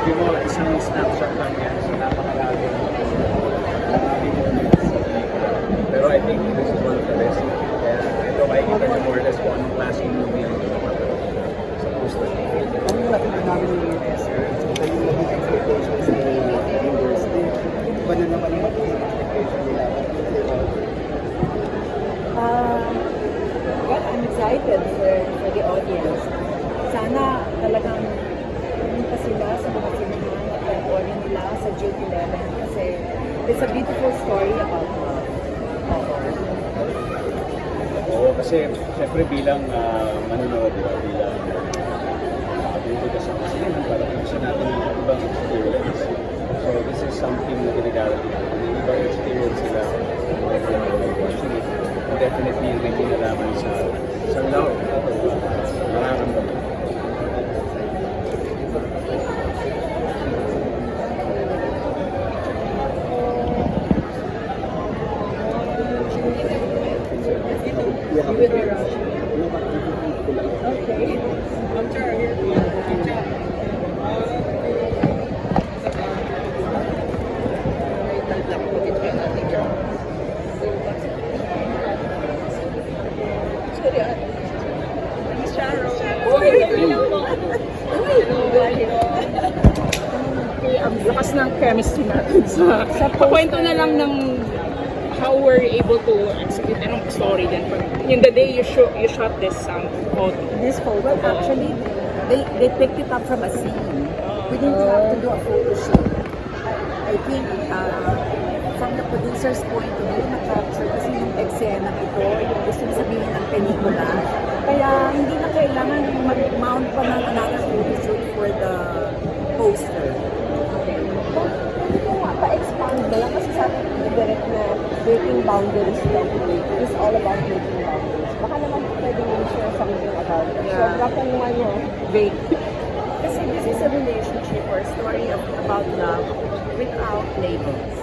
Sabi mo, isang snapshot lang yan. So, napakalagi. Pero I think this is one of the best. Kaya ito, makikita niyo more or less kung anong klaseng movie ang sa poster. Ano yung natin namin yung teaser? So, yung maging expectations ni viewers din. Iba na naman yung maging expectation nila. Well, I'm excited for the audience. Sana talagang pumunta sila sa mga sinihan at panoorin nila sa June 11 kasi it's a beautiful story about love. Oo, kasi syempre bilang manonood, bilang bumili ka sa kusina para gusto natin yung ibang experience. So this is something na ginagalit natin. Yung ibang experience sila, watching it, definitely may kinalaman sa love. Mararamdaman. Yeah. You will be rushing. Okay. Okay. I'm sure. Ang lakas ng chemistry natin sa kwento na lang ng how we're able to execute anong story din. In the day you shot this photo. This photo, actually, they picked it up from a scene. We didn't have to do a photo shoot. I think from the producer's point of view, na-capture kasi yung eksena ito, yung gusto sabihin ng pelikula. Kaya hindi na kailangan mag-mount pa ng another photo shoot for the poster. Pwede ko nga pa-expand na lang kasi sabi ko direct na breaking boundaries lang. It's all about breaking boundaries. Baka naman pwede mo share something about it. So, Yeah. bakit mo nyo? Vague. Kasi this is a relationship or a story about love without labels.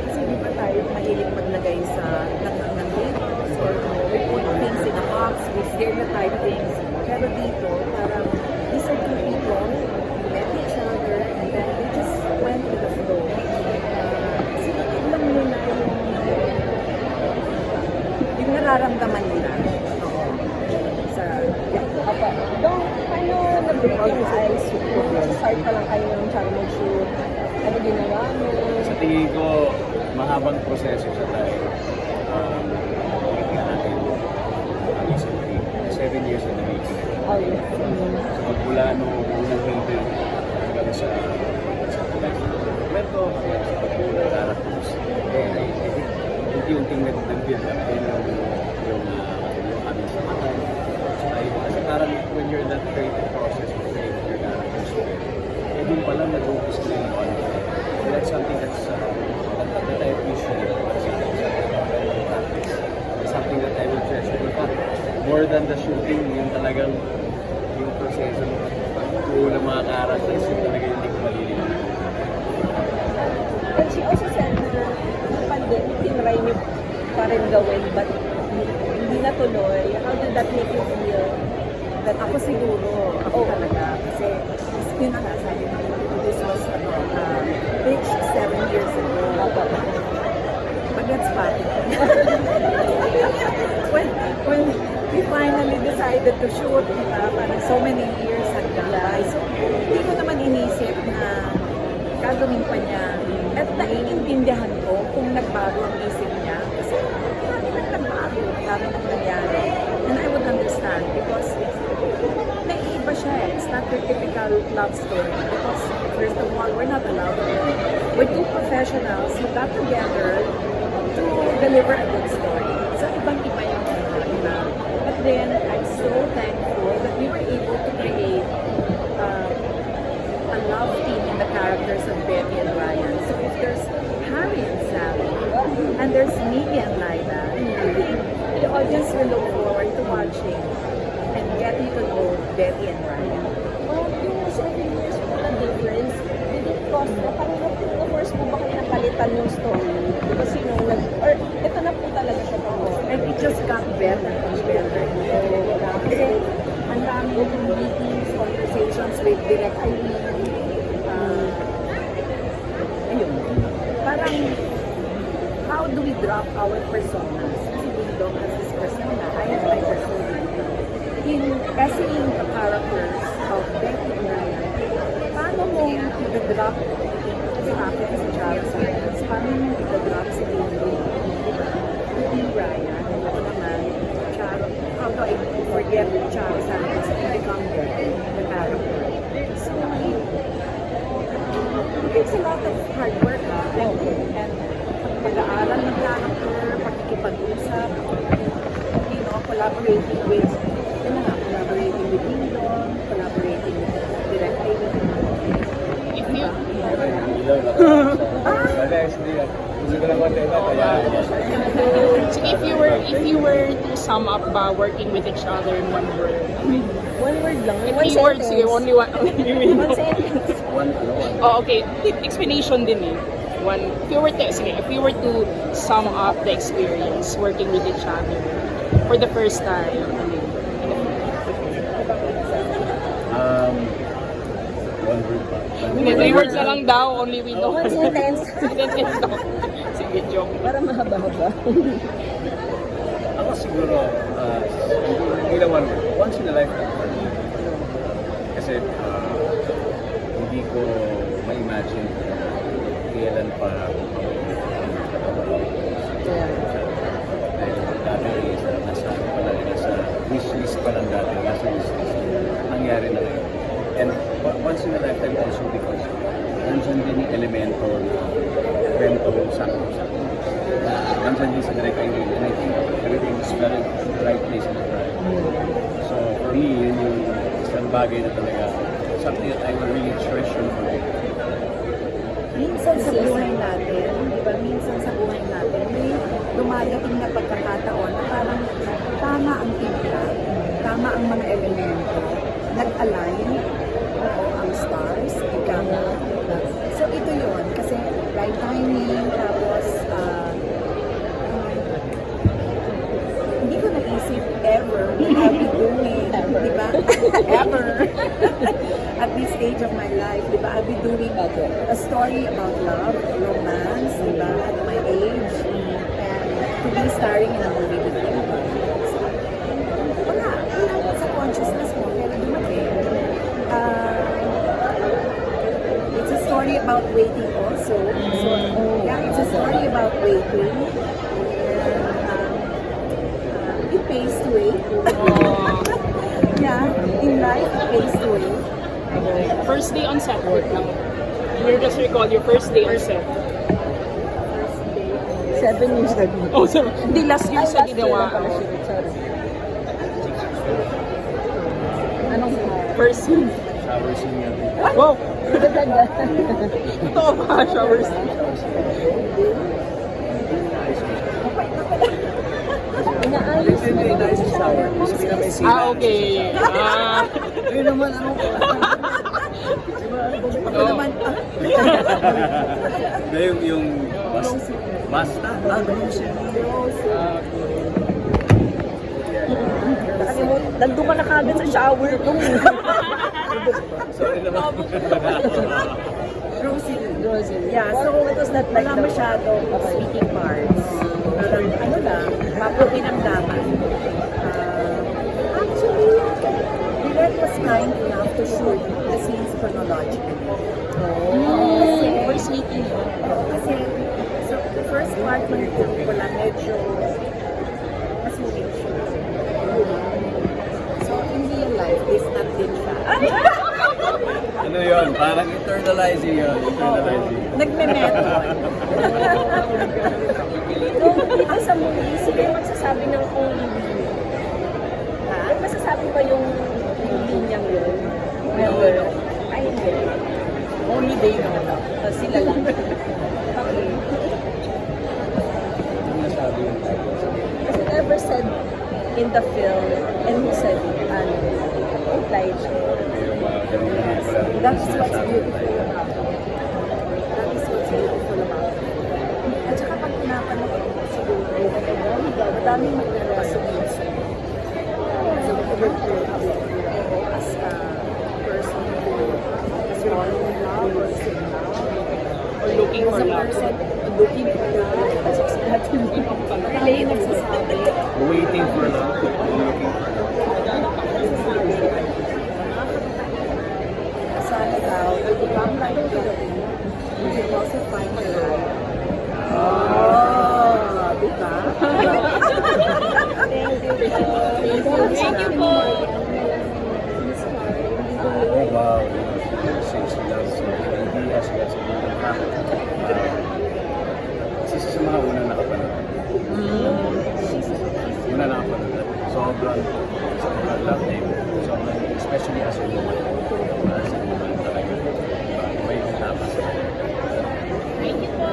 Kasi di ba tayo mahilig maglagay sa ng labels or we put things in a box, we stereotype things. Pero dito, parang these are two people who met each other and then they just went with the flow. Kasi alam nila yung nararamdaman nila. Oo. Sa, Apa. Dong, paano nag-breaking ice? Start pa lang kayo ng channel mag-shoot. Ano ginawa mo? Sa tingin ko, mahabang proseso siya tayo. Natin, recently, 7 years in the making. Oh, yes. So magmula nung unang hintin hanggang sa kwento, hanggang sa pagmula characters. I think unti-unting nag-build up din yung aming samatan. Kasi parang when you're in that creative process of creating your characters, dun pa lang nag-focus na yung on. So that's something that I appreciate. It's something that I will treasure. In fact, more than the shooting, yung talagang yung proseso ng pagtuo ng mga characters, yung talaga hindi ko malilimutan. And she also said na pandemic, tinry niyo pa rin gawin, but hindi natuloy. How did that make you feel? that ako siguro, ako talaga, kasi yun na nga, sabi ko, this was reached 7 years ago. But that's fine. when we finally decided to shoot, parang so many years had gone by. So, hindi ko naman inisip na gagawin pa niya. At naiintindihan ko kung nagbago ang isip niya. Kasi marami nang nagbago, marami nang nangyari. And I would understand because naiiba siya eh. It's not your typical love story. Because first of all, we're not allowed to. We're two professionals who got together to deliver a good story. So ibang-iba yung na. But then, I'm so thankful that we were able to create a love team in the characters of Betty and Ryan. So if there's Harry and Sally, and there's Miggy and Lyla, I think the audience will look forward to watching and getting to know Betty and Ryan. Yung 7 years po na difference, did it cost na parang na-force po ba kayo napalitan yung story? Kasi or ito na po talaga siya po. And it just got better and better. Kasi ang dami yung meetings, conversations with Direct Irene, do we drop our personas? Kasi Dingdong has this persona, I have my persona. In essaying the characters of Becky and Ryan, paano mo i-drop si Akin, si Charles Science, paano mo i-drop si Dingdong, diba? To be Ryan, ako naman, Charles, how do I forget Charles Science and become the character? So, it takes a lot of hard work, and pag-aaral ng character, pakikipag-usap, collaborating with, collaborating with Dingdong, collaborating directly with If you, so if you were to sum up working with each other in one word, One word lang. One three words, sige, sentence. only one. One sentence. Oh, okay. Explanation din eh. If you were to sum up the experience working with each other for the first time, One word pa. three words na lang daw, only we know. One sentence. Sentence daw. Sige, joke. Para mahaba-haba. Ako siguro, hindi lang one word. Once in a lifetime. Kasi hindi ko ma-imagine kailan pa dahil dati nasa wishlist pa lang dati, nasa wishlist. Nangyari na rin. And once in a lifetime also because nandyan din yung elemento na kwento sakto-sakto. Nandyan din sa direct idea. And I think everything is very right place and right. So for me, yun yung isang bagay na talaga something that I will really treasure for me. minsan sa buhay natin, di ba, minsan sa buhay natin, may dumadating na pagkakataon na parang tama ang timpla, tama ang mga elemento, nag-align, oo, ang stars, ikaw. So ito yun, kasi right timing, tapos hindi ko naisip ever what I'll be doing, di ba? Ever. At this stage of my life, di ba? I'll be doing a story about love, romance, di ba? At my age. And to be starring in a movie with you. So, wala sa consciousness mo, kaya dumating. It's a story about waiting also. So, yeah, it's a story about waiting. It pays to wait. Yeah, in life, it pays to wait. First day on set. You just recall your first day on set. 7 years ago. Oh, sorry. Hindi, last year sa ginawa. Sorry. Anong First scene. Shower scene yan. Wow! ganda? Totoo ba? Shower scene. Inaayos mo Hindi, na dahil sa shower. Gusto nila may scene. Okay. Ayun naman, ano ko? Ako naman, Yung basta, ganun siya. Nandun ka na kagad sa shower ko. Sorry naman. Rosie. Yeah, so it was not like wala masyadong speaking parts. Parang ano lang, mapapinamdaman. Actually, Direk was kind enough to shoot the scenes chronologically. Kasi, First meeting. kasi, so the first part ng wala medyo masulit siya. So in real life, this not din siya. Ano yun? Parang internalizing yun. Internalizing. Nagme-method. Ang sa movie, sige magsasabi ng only we. Ha? Masasabi ba yung linyang yun? Well, ay hindi. Only they know. Sila lang. Okay. Ano nasabi yun? Kasi never said in the film, and who said it? Ano? Elijah. Yung mga ganun naman pala. That is what's beautiful about it. That is what's beautiful about it. At saka pag pinapanood ko siguro, madaming magre-resonate sa as a person who is falling in love or is in love or looking for As a love. person looking for love. That's exactly Marley nagsasabi. Waiting for love. Looking for love. Sana daw, to become like Dorothy, you can also find your love. Oh, diba? Thank you po. Oh, wow. Since she loves India, she loves Indian family. Isa sa mga unang nakapanood. Una nakapanood. Sobrang love name. Sobrang, especially as a woman. As a woman talaga. May dapat sa kanya. Thank you po.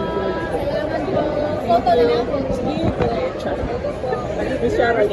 Salamat po. Photo na lang po. Miss Sharon,